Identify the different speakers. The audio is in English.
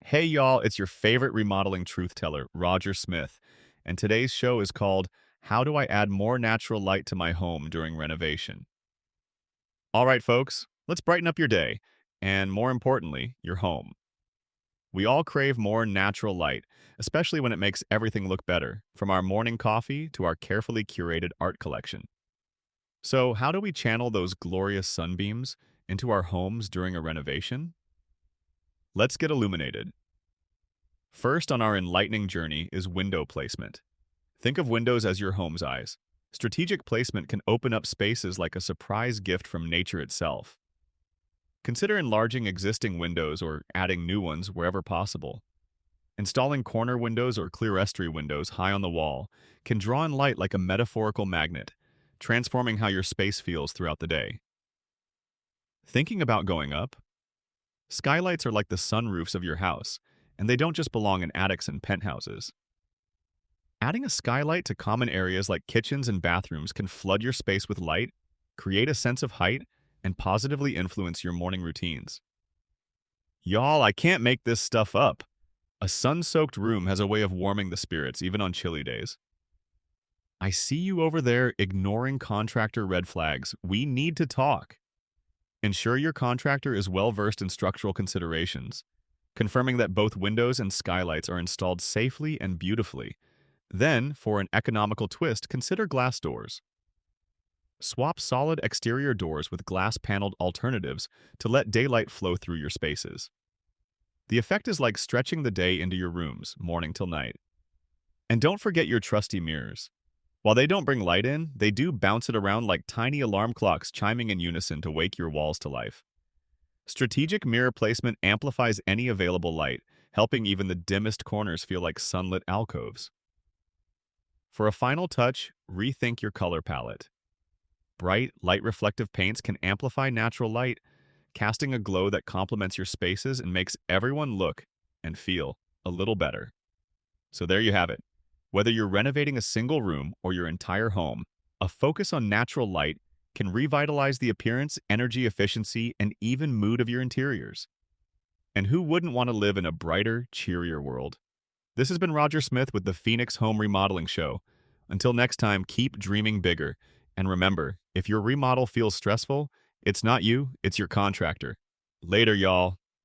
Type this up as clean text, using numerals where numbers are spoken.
Speaker 1: Hey y'all, it's your favorite remodeling truth teller, Roger Smith, and today's show is called How Do I Add More Natural Light to My Home During Renovation? All right, folks, let's brighten up your day, and more importantly, your home. We all crave more natural light, especially when it makes everything look better, from our morning coffee to our carefully curated art collection. So, how do we channel those glorious sunbeams into our homes during a renovation? Let's get illuminated. First on our enlightening journey is window placement. Think of windows as your home's eyes. Strategic placement can open up spaces like a surprise gift from nature itself. Consider enlarging existing windows or adding new ones wherever possible. Installing corner windows or clerestory windows high on the wall can draw in light like a metaphorical magnet, transforming how your space feels throughout the day. Thinking about going up? Skylights are like the sunroofs of your house, and they don't just belong in attics and penthouses. Adding a skylight to common areas like kitchens and bathrooms can flood your space with light, create a sense of height, and positively influence your morning routines. Y'all, I can't make this stuff up. A sun-soaked room has a way of warming the spirits, even on chilly days. I see you over there ignoring contractor red flags. We need to talk. Ensure your contractor is well-versed in structural considerations, confirming that both windows and skylights are installed safely and beautifully. Then, for an economical twist, consider glass doors. Swap solid exterior doors with glass-paneled alternatives to let daylight flow through your spaces. The effect is like stretching the day into your rooms, morning till night. And don't forget your trusty mirrors. While they don't bring light in, they do bounce it around like tiny alarm clocks chiming in unison to wake your walls to life. Strategic mirror placement amplifies any available light, helping even the dimmest corners feel like sunlit alcoves. For a final touch, rethink your color palette. Bright, light-reflective paints can amplify natural light, casting a glow that complements your spaces and makes everyone look and feel a little better. So there you have it. Whether you're renovating a single room or your entire home, a focus on natural light can revitalize the appearance, energy efficiency, and even mood of your interiors. And who wouldn't want to live in a brighter, cheerier world? This has been Roger Smith with the Phoenix Home Remodeling Show. Until next time, keep dreaming bigger. And remember, if your remodel feels stressful, it's not you, it's your contractor. Later, y'all.